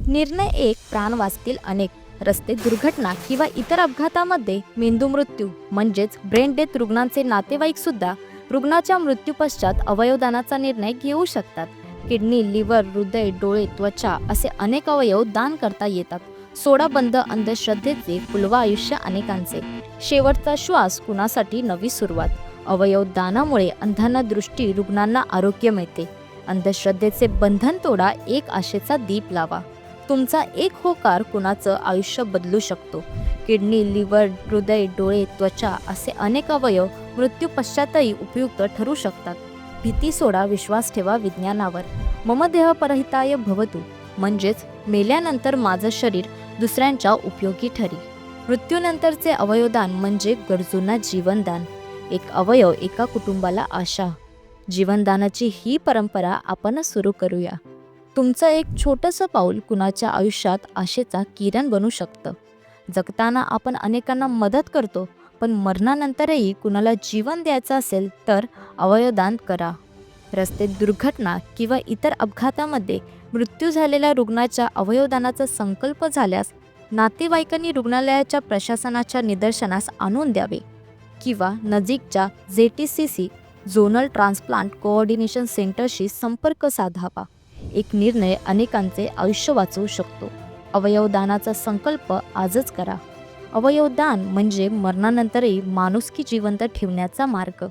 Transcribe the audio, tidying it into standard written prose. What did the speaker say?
निर्णय एक, प्राण वाचतील अनेक. रस्ते दुर्घटना किंवा इतर अपघातामध्ये मेंदू मृत्यू म्हणजेच ब्रेन डेथ रुग्णांचे नातेवाईक सुद्धा रुग्णाच्या मृत्यूपश्चात अवयवदानाचा निर्णय घेऊ शकतात. किडनी, लिव्हर, हृदय, डोळे, त्वचा असे अनेक अवयव दान करता येतात. सोडा बंद अंधश्रद्धेचे फुलवा आयुष्य अनेकांचे. शेवटचा श्वास कुणासाठी नवी सुरुवात. अवयव दानामुळे अंधांना दृष्टी, रुग्णांना आरोग्य मिळते. अंधश्रद्धेचे बंधन तोडा, एक आशेचा दीप लावा. तुमचा एक होकार कुणाचं आयुष्य बदलू शकतो. किडनी, लिव्हर, हृदय, डोळे, त्वचा असे अनेक अवयव मृत्यू पश्चातही उपयुक्त ठरू शकतात. भीती सोडा, विश्वास ठेवा विज्ञानावर. मम देह परहिताय भवतु म्हणजेच मेल्यानंतर माझं शरीर दुसऱ्यांच्या उपयोगी ठरी. मृत्यूनंतरचे अवयवदान म्हणजे गरजूंना जीवनदान. एक अवयव एका कुटुंबाला आशा. जीवनदानाची ही परंपरा आपण सुरू करूया. तुमचं एक छोटंसं पाऊल कुणाच्या आयुष्यात आशेचा किरण बनू शकतं. जगताना आपण अनेकांना मदत करतो, पण मरणानंतरही कुणाला जीवन द्यायचं असेल तर अवयवदान करा. रस्ते दुर्घटना किंवा इतर अपघातामध्ये मृत्यू झालेल्या रुग्णाच्या अवयवदानाचा संकल्प झाल्यास नातेवाईकांनी रुग्णालयाच्या प्रशासनाच्या निदर्शनास आणून द्यावे किंवा नजीकच्या ZTCC झोनल ट्रान्सप्लांट कोऑर्डिनेशन सेंटरशी संपर्क साधावा. एक निर्णय अनेकांचे आयुष्य वाचवू शकतो. अवयवदानाचा संकल्प आजच करा. अवयवदान म्हणजे मरणानंतरही माणुसकी जिवंत ठेवण्याचा मार्ग.